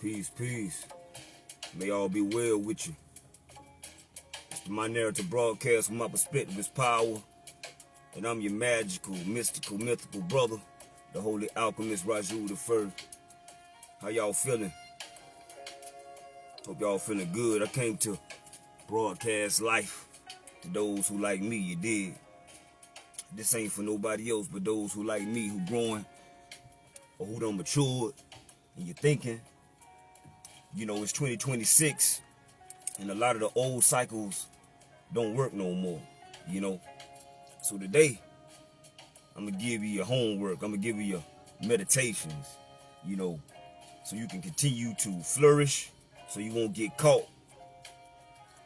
Peace, peace. May all be well with you. It's my narrative broadcast from my perspective is power. And I'm your magical, mystical, mythical brother, the holy alchemist Raju the First. How y'all feeling? Hope y'all feeling good. I came to broadcast life to those who like me, you dig? This ain't for nobody else but those who like me, who growing or who done matured and you're thinking. You know, it's 2026 and a lot of the old cycles don't work no more, you know. So today, I'm going to give you your homework. I'm going to give you your meditations, you know, so you can continue to flourish, so you won't get caught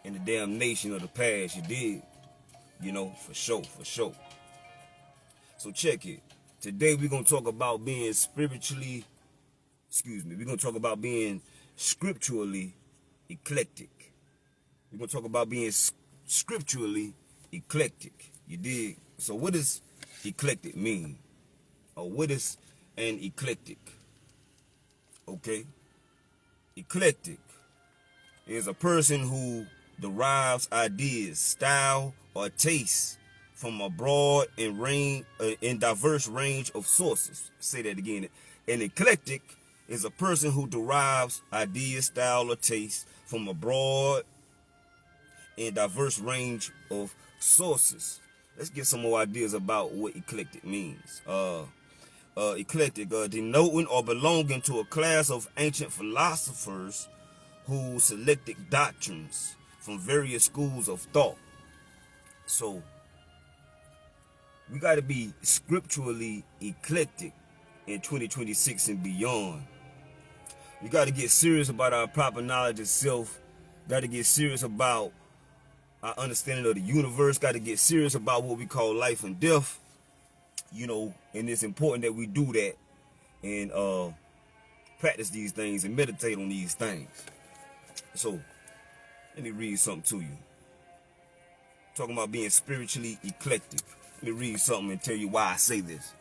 in the damnation of the past, you dig? You know, for sure, for sure. So check it. Today we're going to talk about being scripturally eclectic. We're going to talk about being scripturally eclectic. You dig? So what does eclectic mean? Or what is an eclectic? Okay? Eclectic is a person who derives ideas, style, or taste from a broad and diverse range of sources. Say that again. An eclectic is a person who derives ideas, style, or taste from a broad and diverse range of sources. Let's get some more ideas about what eclectic means. Eclectic, denoting or belonging to a class of ancient philosophers who selected doctrines from various schools of thought. So, we got to be scripturally eclectic in 2026 and beyond. We got to get serious about our proper knowledge of self. Got to get serious about our understanding of the universe. Got to get serious about what we call life and death. You know, and it's important that we do that and practice these things and meditate on these things. So, let me read something to you. Talking about being spiritually eclectic. Let me read something and tell you why I say this.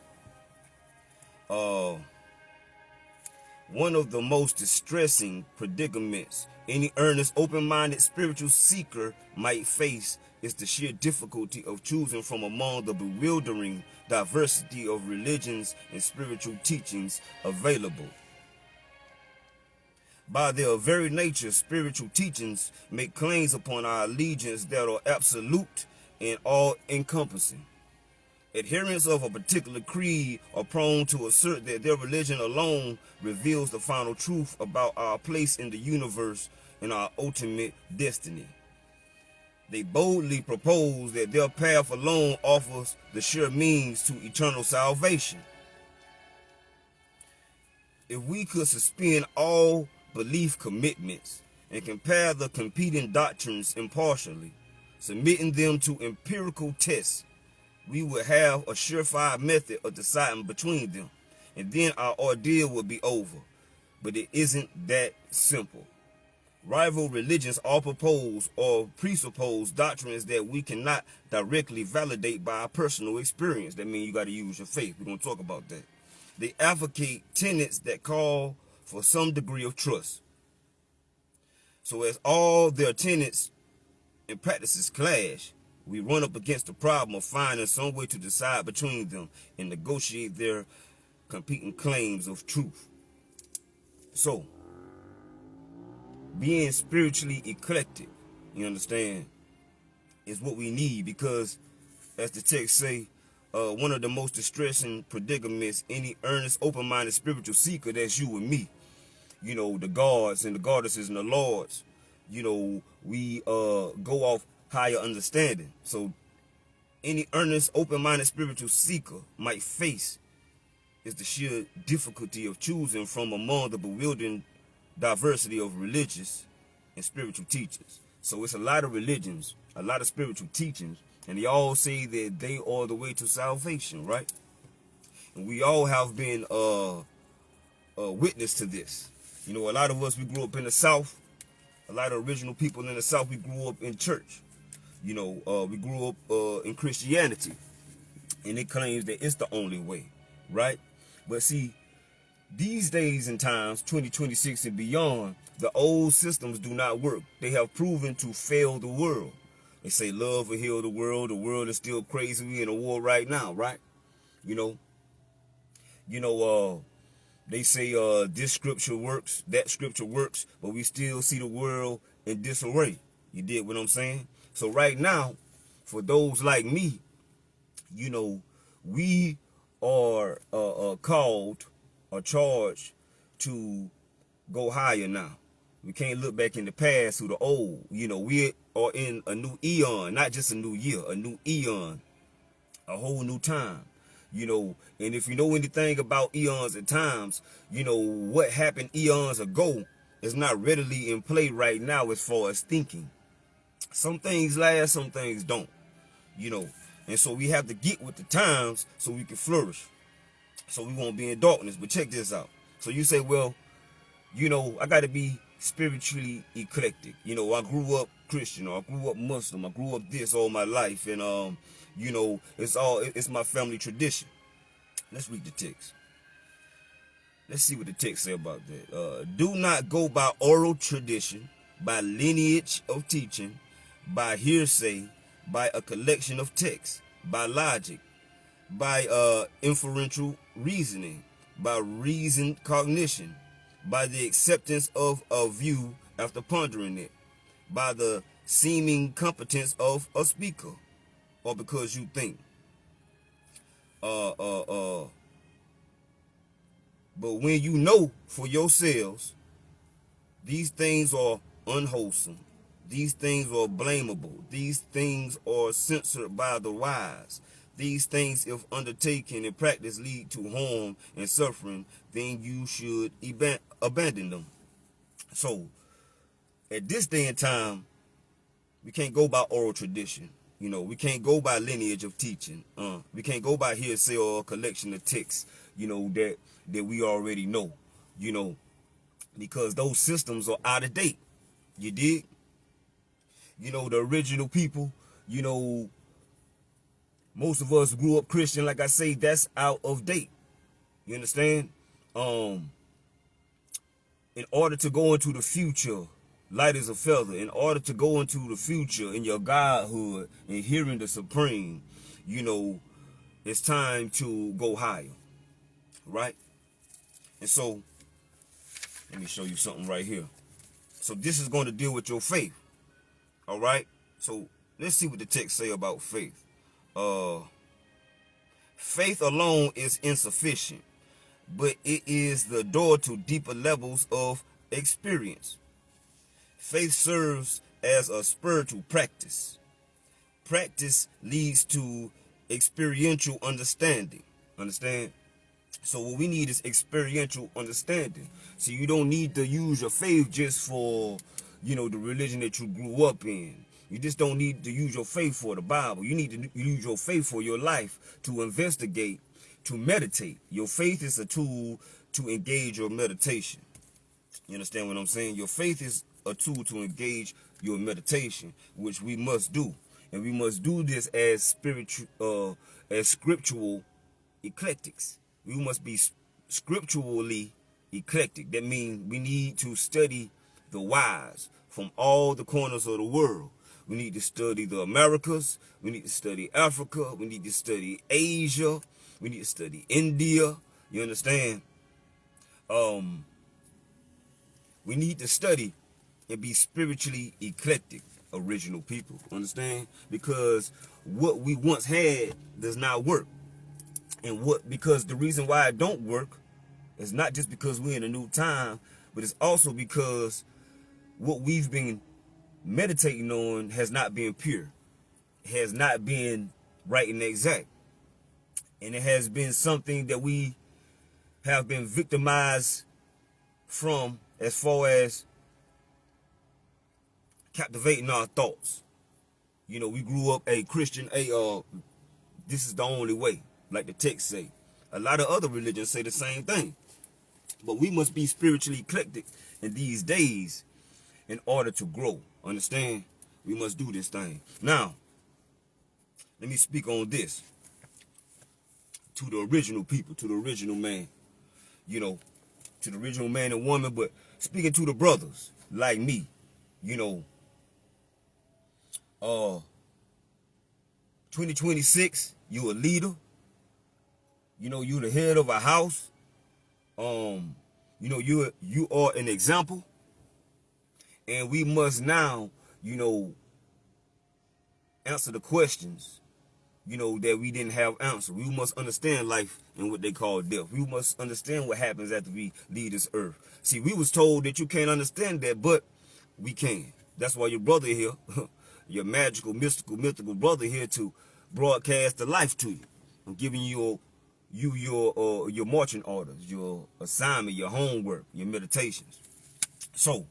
One of the most distressing predicaments any earnest, open-minded spiritual seeker might face is the sheer difficulty of choosing from among the bewildering diversity of religions and spiritual teachings available. By their very nature, spiritual teachings make claims upon our allegiance that are absolute and all-encompassing. Adherents of a particular creed are prone to assert that their religion alone reveals the final truth about our place in the universe and our ultimate destiny. They boldly propose that their path alone offers the sure means to eternal salvation. If we could suspend all belief commitments and compare the competing doctrines impartially, submitting them to empirical tests, we would have a surefire method of deciding between them, and then our ordeal would be over. But it isn't that simple. Rival religions all propose or presuppose doctrines that we cannot directly validate by our personal experience. That means you got to use your faith. We're going to talk about that. They advocate tenets that call for some degree of trust. So as all their tenets and practices clash, we run up against the problem of finding some way to decide between them and negotiate their competing claims of truth. So, being spiritually eclectic, you understand, is what we need because, as the text say, one of the most distressing predicaments any earnest, open-minded spiritual seeker, that's you and me, you know, the gods and the goddesses and the lords, you know, we go off higher understanding. So any earnest, open-minded spiritual seeker might face is the sheer difficulty of choosing from among the bewildering diversity of religious and spiritual teachings. So it's a lot of religions, a lot of spiritual teachings, and they all say that they are the way to salvation, right? And we all have been witness to this. You know, a lot of us, we grew up in the South. A lot of original people in the South, we grew up in church. You know, we grew up in Christianity, and it claims that it's the only way, right? But see, These days and times, 2026 and beyond, the old systems do not work. They have proven to fail the world. They say love will heal the world. The world is still crazy. We're in a war right now, right? You know, they say this scripture works, that scripture works, but we still see the world in disarray. You dig what I'm saying? So right now, for those like me, we are called or charged to go higher now. We can't look back in the past to the old. We are in a new eon, not just a new year, a new eon, a whole new time. And if you know anything about eons and times, what happened eons ago is not readily in play right now as far as thinking. Some things last, some things don't, and so we have to get with the times so we can flourish, so we won't be in darkness. But check this out. So you say, well, I got to be spiritually eclectic. I grew up Christian, or I grew up Muslim, I grew up this all my life, and it's my family tradition. Let's read the text. Let's see what the text say about that. Do not go by oral tradition, by lineage of teaching, by hearsay, by a collection of texts, by logic, by inferential reasoning, by reasoned cognition, by the acceptance of a view after pondering it, by the seeming competence of a speaker, or because you think. But when you know for yourselves, these things are unwholesome, these things are blamable, these things are censored by the wise, these things, if undertaken in practice, lead to harm and suffering, then you should abandon them. So, at this day and time, we can't go by oral tradition. We can't go by lineage of teaching. We can't go by hearsay or a collection of texts, that we already know, because those systems are out of date. You dig? The original people, most of us grew up Christian, like I say, that's out of date. You understand? In order to go into the future, light as a feather, in order to go into the future in your godhood and hearing the supreme, it's time to go higher, right? And so, let me show you something right here. So this is going to deal with your faith, all right? So let's see what the text say about faith. Faith alone is insufficient, but it is the door to deeper levels of experience. Faith serves as a spur to practice. Practice leads to experiential understanding. Understand? So what we need is experiential understanding. So you don't need to use your faith just for, the religion that you grew up in. You just don't need to use your faith for the Bible. You need to use your faith for your life, to investigate, to meditate. Your faith is a tool to engage your meditation. You understand what I'm saying? Your faith is a tool to engage your meditation, which we must do. And we must do this as scriptural eclectics. We must be scripturally eclectic. That means we need to study the wise from all the corners of the world. We need to study the Americas. We need to study Africa. We need to study Asia. We need to study India. You understand? We need to study and be spiritually eclectic, original people. Understand? Because what we once had does not work. And because the reason why it don't work is not just because we're in a new time, but it's also because what we've been meditating on has not been pure, has not been right and exact, and it has been something that we have been victimized from, as far as captivating our thoughts. We grew up a Christian, this is the only way, like the text say. A lot of other religions say the same thing, but we must be spiritually eclectic in these days in order to grow. Understand? We must do this thing. Now, let me speak on this to the original people, to the original man. to the original man and woman, but speaking to the brothers like me, 2026, you a leader, you the head of a house, you are an example, and we must now, answer the questions, that we didn't have answer. We must understand life and what they call death. We must understand what happens after we leave this earth. See, we was told that you can't understand that, but we can. That's why your brother here, your magical, mythical brother here to broadcast the life to you. I'm giving you your marching orders, your assignment, your homework, your meditations. So,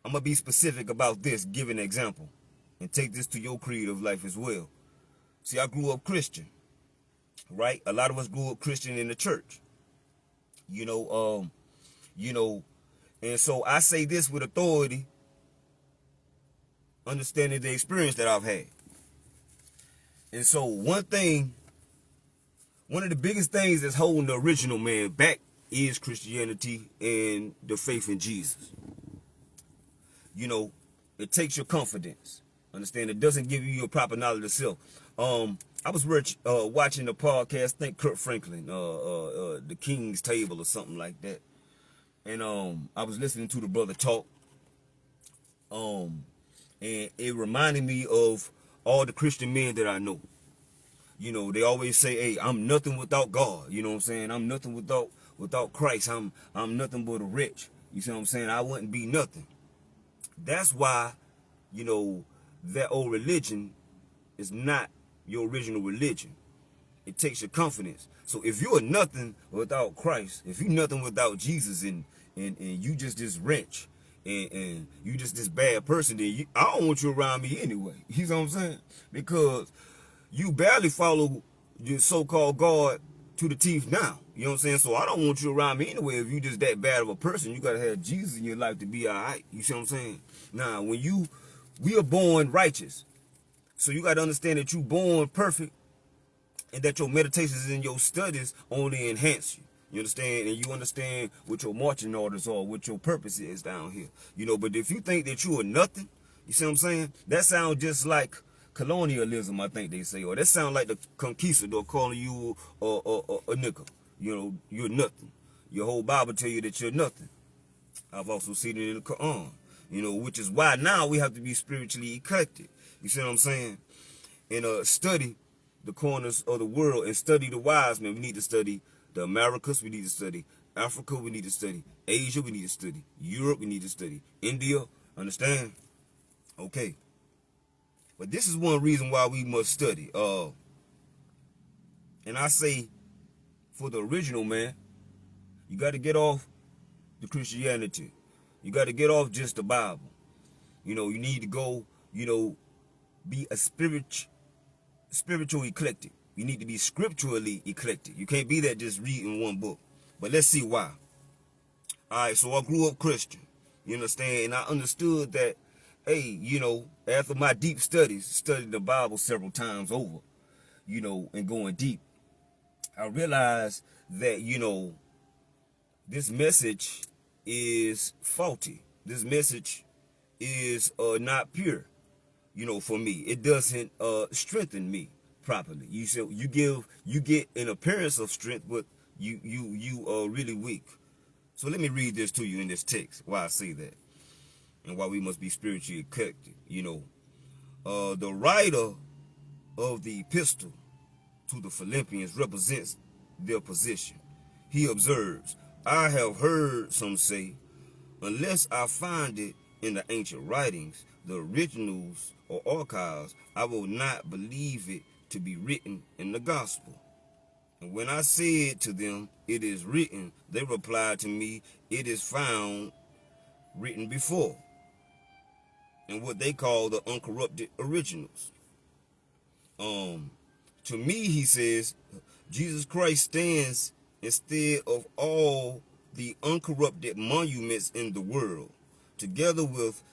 I'm going to be specific about this, give an example, and take this to your creative life as well. See, I grew up Christian, right? A lot of us grew up Christian in the church, and so I say this with authority, understanding the experience that I've had. And so one of the biggest things that's holding the original man back is Christianity and the faith in Jesus. It takes your confidence. Understand? It doesn't give you your proper knowledge of self. I was watching a podcast, I think Kurt Franklin, The King's Table or something like that. And I was listening to the brother talk. And it reminded me of all the Christian men that I know. They always say, hey, I'm nothing without God. You know what I'm saying? I'm nothing without Christ. I'm nothing but a wretch. You see what I'm saying? I wouldn't be nothing. That's why, that old religion is not your original religion. It takes your confidence. So if you're nothing without Christ, if you're nothing without Jesus, and you just this wretch, and you just this bad person, then I don't want you around me anyway. You know what I'm saying? Because you barely follow your so-called God to the teeth now. You know what I'm saying? So I don't want you around me anyway. If you just that bad of a person, you got to have Jesus in your life to be all right. You see what I'm saying? Now, we are born righteous. So you got to understand that you born perfect, and that your meditations and your studies only enhance you. You understand? And you understand what your marching orders are, what your purpose is down here. But if you think that you are nothing, you see what I'm saying? That sounds just like colonialism, I think they say. Or that sounds like the conquistador calling you a nickel. You're nothing. Your whole Bible tell you that you're nothing. I've also seen it in the Quran. Which is why now we have to be spiritually eclectic. You see what I'm saying? And study the corners of the world and study the wise men. We need to study the Americas. We need to study Africa. We need to study Asia. We need to study Europe. We need to study India. Understand? Okay. But this is one reason why we must study. And I say, for the original man, you got to get off the Christianity. You got to get off just the Bible. You need to go, be a spiritual eclectic. You need to be scripturally eclectic. You can't be that just reading one book. But let's see why. All right, so I grew up Christian. You understand? And I understood that, hey, after my deep studies, studying the Bible several times over, and going deep, I realized that, this message is faulty. This message is not pure. For me, it doesn't strengthen me properly. You get an appearance of strength, but you are really weak. So let me read this to you in this text, why I say that, and why we must be spiritually eclectic. The writer of the epistle to the Philippians represents their position. He observes, I have heard some say, unless I find it in the ancient writings, the originals or archives, I will not believe it to be written in the gospel. And when I said to them, it is written, they replied to me, it is found written before, in what they call the uncorrupted originals. To me, he says, Jesus Christ stands instead of all the uncorrupted monuments in the world, together with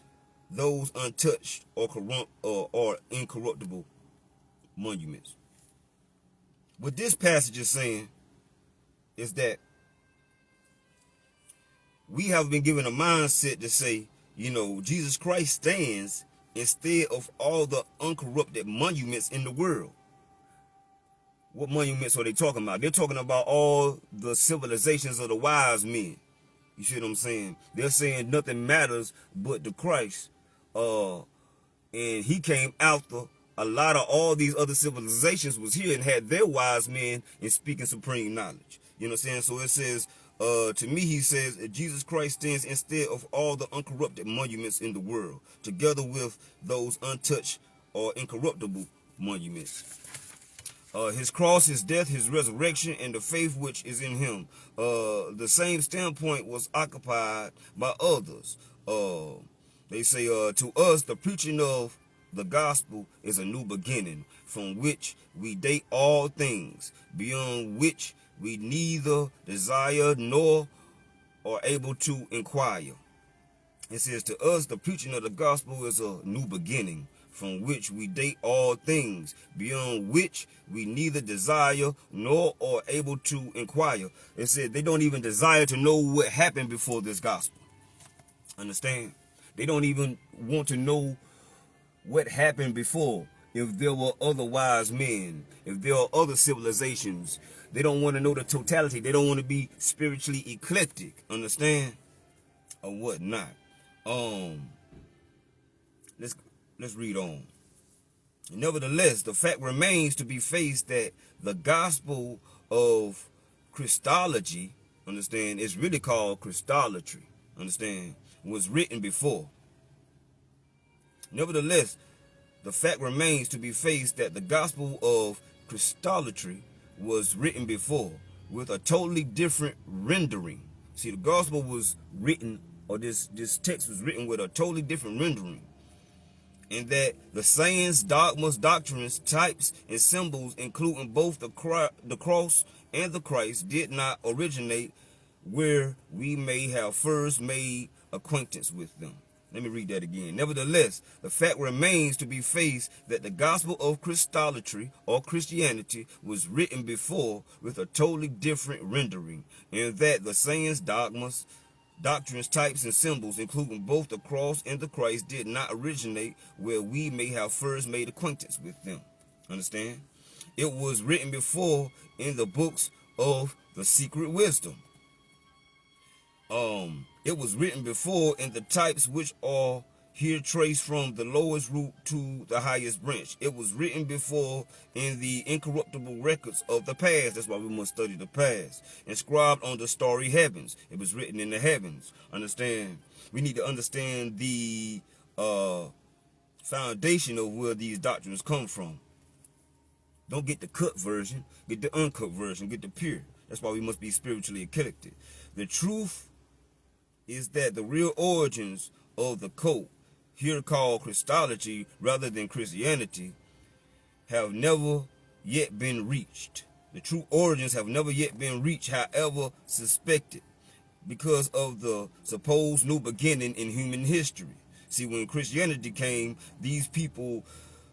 those untouched or incorruptible monuments. What this passage is saying is that we have been given a mindset to say, you know, Jesus Christ stands instead of all the uncorrupted monuments in the world. What monuments are they talking about? They're talking about all the civilizations of the wise men. You see what I'm saying? They're saying nothing matters but the Christ. And he came after a lot of all these other civilizations was here and had their wise men in speaking supreme knowledge. You know what I'm saying? So it says, to me, he says, Jesus Christ stands instead of all the uncorrupted monuments in the world, together with those untouched or incorruptible monuments. His cross, his death, his resurrection, and the faith which is in him. The same standpoint was occupied by others. They say, to us, the preaching of the gospel is a new beginning, from which we date all things, beyond which we neither desire nor are able to inquire. It says, to us, the preaching of the gospel is a new beginning, from which we date all things, beyond which we neither desire nor are able to inquire. It said they don't even desire to know what happened before this gospel. Understand? They don't even want to know what happened before. If there were other wise men, if there are other civilizations, they don't want to know the totality. They don't want to be spiritually eclectic. Understand? Or whatnot. Let's read on. Nevertheless, the fact remains to be faced that the gospel of Christology, understand, it's really called Christolatry, understand, was written before. Nevertheless, the fact remains to be faced that the gospel of Christolatry was written before with a totally different rendering. See, the gospel was written, or this text was written with a totally different rendering. And that the sayings, dogmas, doctrines, types, and symbols, including both the cross and the Christ, did not originate where we may have first made acquaintance with them. Let me read that again. Nevertheless, the fact remains to be faced that the gospel of Christolatry or Christianity was written before with a totally different rendering, and that the sayings, dogmas, doctrines, types, and symbols, including both the cross and the Christ, did not originate where we may have first made acquaintance with them. Understand? It was written before in the books of the secret wisdom. It was written before in the types which are here traced from the lowest root to the highest branch. It was written before in the incorruptible records of the past. That's why we must study the past. Inscribed on the starry heavens. It was written in the heavens. Understand? We need to understand the foundation of where these doctrines come from. Don't get the cut version. Get the uncut version. Get the pure. That's why we must be spiritually eclectic. The truth is that the real origins of the cult, here called Christology rather than Christianity, have never yet been reached. The true origins have never yet been reached, however suspected, because of the supposed new beginning in human history. See, when Christianity came, these people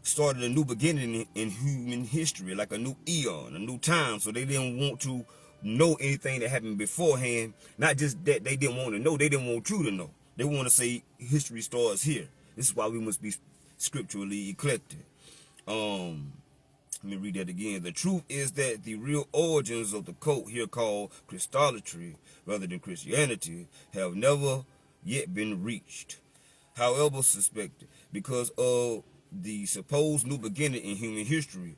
started a new beginning in human history, like a new eon, a new time, so they didn't want to know anything that happened beforehand. Not just that they didn't want to know, they didn't want you to know. They want to say history starts here. This is why we must be scripturally eclectic. Let me read that again. The truth is that the real origins of the cult, here called Christolatry rather than Christianity, have never yet been reached, however suspected, because of the supposed new beginning in human history,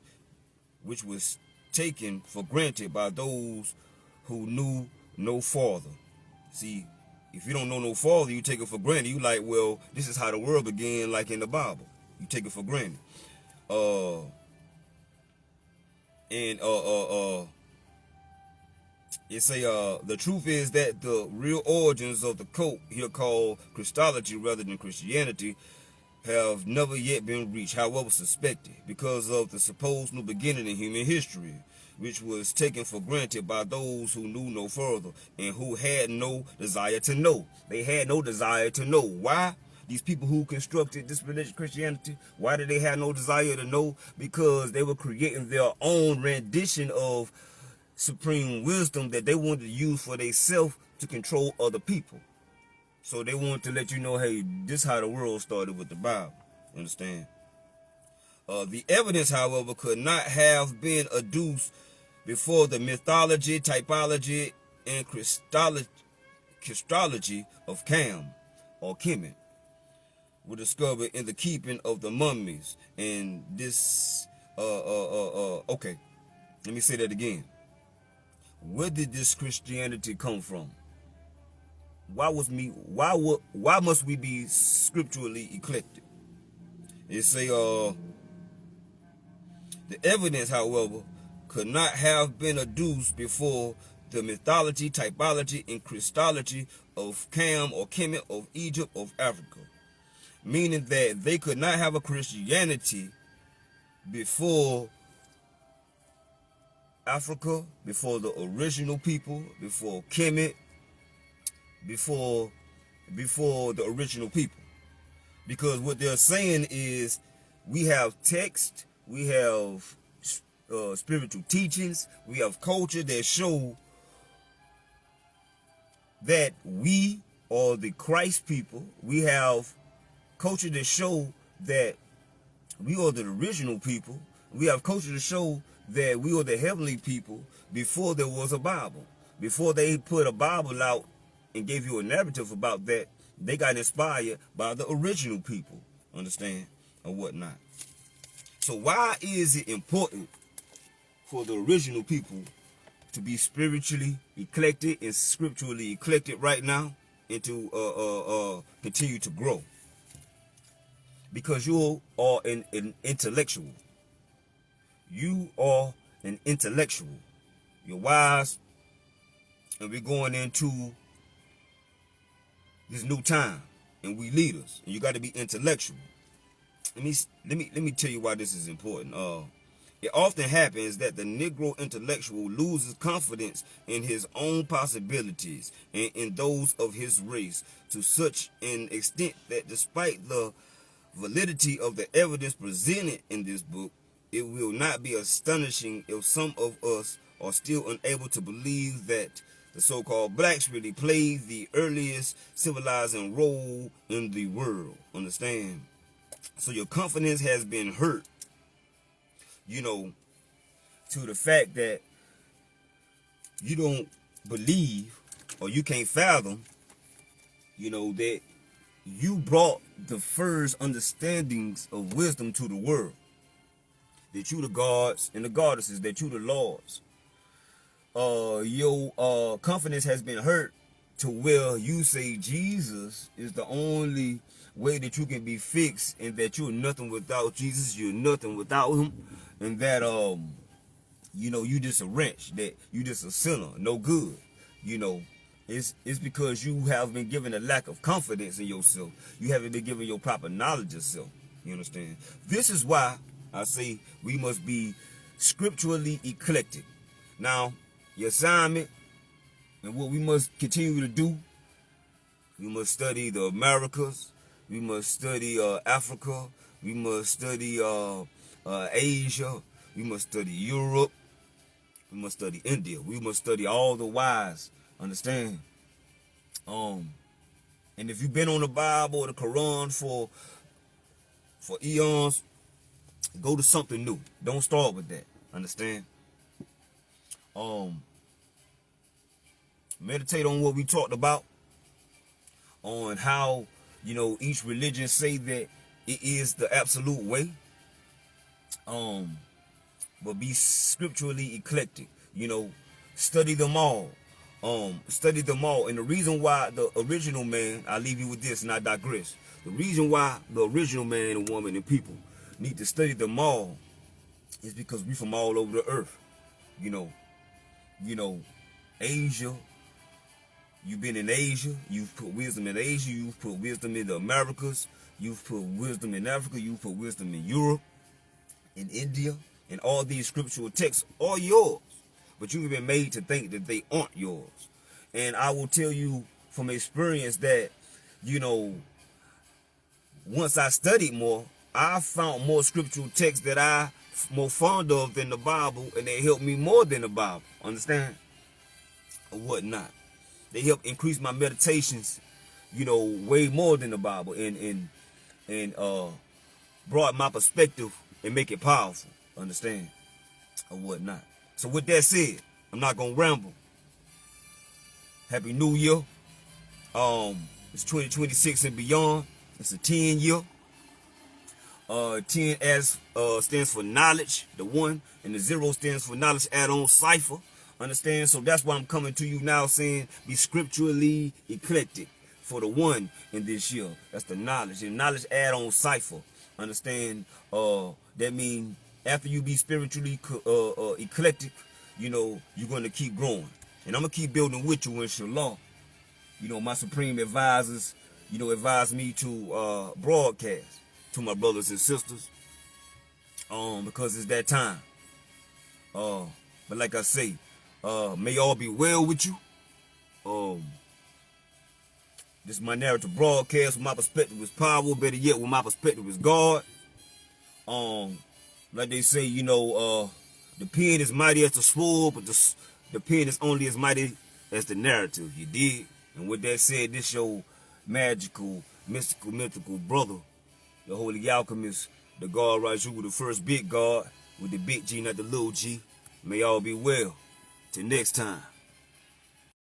which was taken for granted by those who knew no farther. See, if you don't know no farther, you take it for granted. You like, well, this is how the world began, like in the Bible. You take it for granted. It say, the truth is that the real origins of the cult, here called Christology rather than Christianity, have never yet been reached, however suspected, because of the supposed new beginning in human history, which was taken for granted by those who knew no further and who had no desire to know. They had no desire to know. Why? These people who constructed this religion, Christianity, why did they have no desire to know? Because they were creating their own rendition of supreme wisdom that they wanted to use for themselves to control other people. So they want to let you know, hey, this is how the world started with the Bible. Understand? The evidence, however, could not have been adduced before the mythology, typology, and Christology of Cam or Kemet were discovered in the keeping of the mummies. And this, okay, let me say that again. Where did this Christianity come from? Why must we be scripturally eclectic? It say, the evidence, however, could not have been adduced before the mythology, typology, and Christology of Cam or Kemet of Egypt of Africa. Meaning that they could not have a Christianity before Africa, before the original people, before Kemet, before the original people. Because what they're saying is we have text, we have spiritual teachings, we have culture that show that we are the Christ people. We have culture that show that we are the original people. We have culture to show that we are the heavenly people before there was a Bible. Before they put a Bible out and gave you a narrative about that, they got inspired by the original people, understand, or whatnot. So why is it important for the original people to be spiritually eclectic and scripturally eclectic right now and to continue to grow? Because you are an intellectual. You are an intellectual. You're wise, and we're going into this new time, and we leaders, and you got to be intellectual. Let me tell you why this is important. It often happens that the Negro intellectual loses confidence in his own possibilities and in those of his race to such an extent that despite the validity of the evidence presented in this book, it will not be astonishing if some of us are still unable to believe that the so-called blacks really played the earliest civilizing role in the world. Understand? So your confidence has been hurt, to the fact that you don't believe or you can't fathom, that you brought the first understandings of wisdom to the world. That you the gods and the goddesses, that you the lords. Your confidence has been hurt to where you say Jesus is the only way that you can be fixed, and that you're nothing without Jesus, you're nothing without him, and that you just a wretch, that you just a sinner, no good. It's because you have been given a lack of confidence in yourself. You haven't been given your proper knowledge of self. You understand? This is why I say we must be scripturally eclectic. Now, your assignment and what we must continue to do, we must study the Americas, we must study Africa, we must study Asia, we must study Europe, we must study India, we must study all the wise, understand? And if you've been on the Bible or the Quran for eons, go to something new. Don't start with that. Understand? Meditate on what we talked about, on how, each religion say that it is the absolute way. But be scripturally eclectic. Study them all. Study them all. And the reason why the original man, I'll leave you with this and I digress. The reason why the original man and woman and people need to study them all is because we from all over the earth. Asia, you've been in Asia, you've put wisdom in Asia, you've put wisdom in the Americas, you've put wisdom in Africa, you've put wisdom in Europe, in India, and all these scriptural texts are yours. But you've been made to think that they aren't yours. And I will tell you from experience that, once I studied more, I found more scriptural texts that I'm more fond of than the Bible, and they helped me more than the Bible. Understand? Or whatnot. They help increase my meditations, you know, way more than the Bible, and broaden my perspective and make it powerful. Understand? Or whatnot. So with that said, I'm not gonna ramble. Happy New Year. It's 2026 and beyond. It's a 10 year. 10 stands for knowledge, the 1, and the 0 stands for knowledge add-on cipher. Understand? So that's why I'm coming to you now saying be scripturally eclectic for the 1 in this year. That's the knowledge. And knowledge add-on cipher. Understand? That means after you be spiritually eclectic, you know, you're going to keep growing. And I'm going to keep building with you, inshallah. You know, my supreme advisors, you know, advised me to broadcast to my brothers and sisters, because it's that time. But like I say, may all be well with you. This is my narrative broadcast. With my perspective is power. Better yet, with my perspective is God. Like they say, you know, the pen is mighty as the sword, but the pen is only as mighty as the narrative. You dig? And with that said, this your magical, mythical brother, the Holy Alchemist, the God Raju, the first big God, with the big G, not the little G. May all be well. Till next time.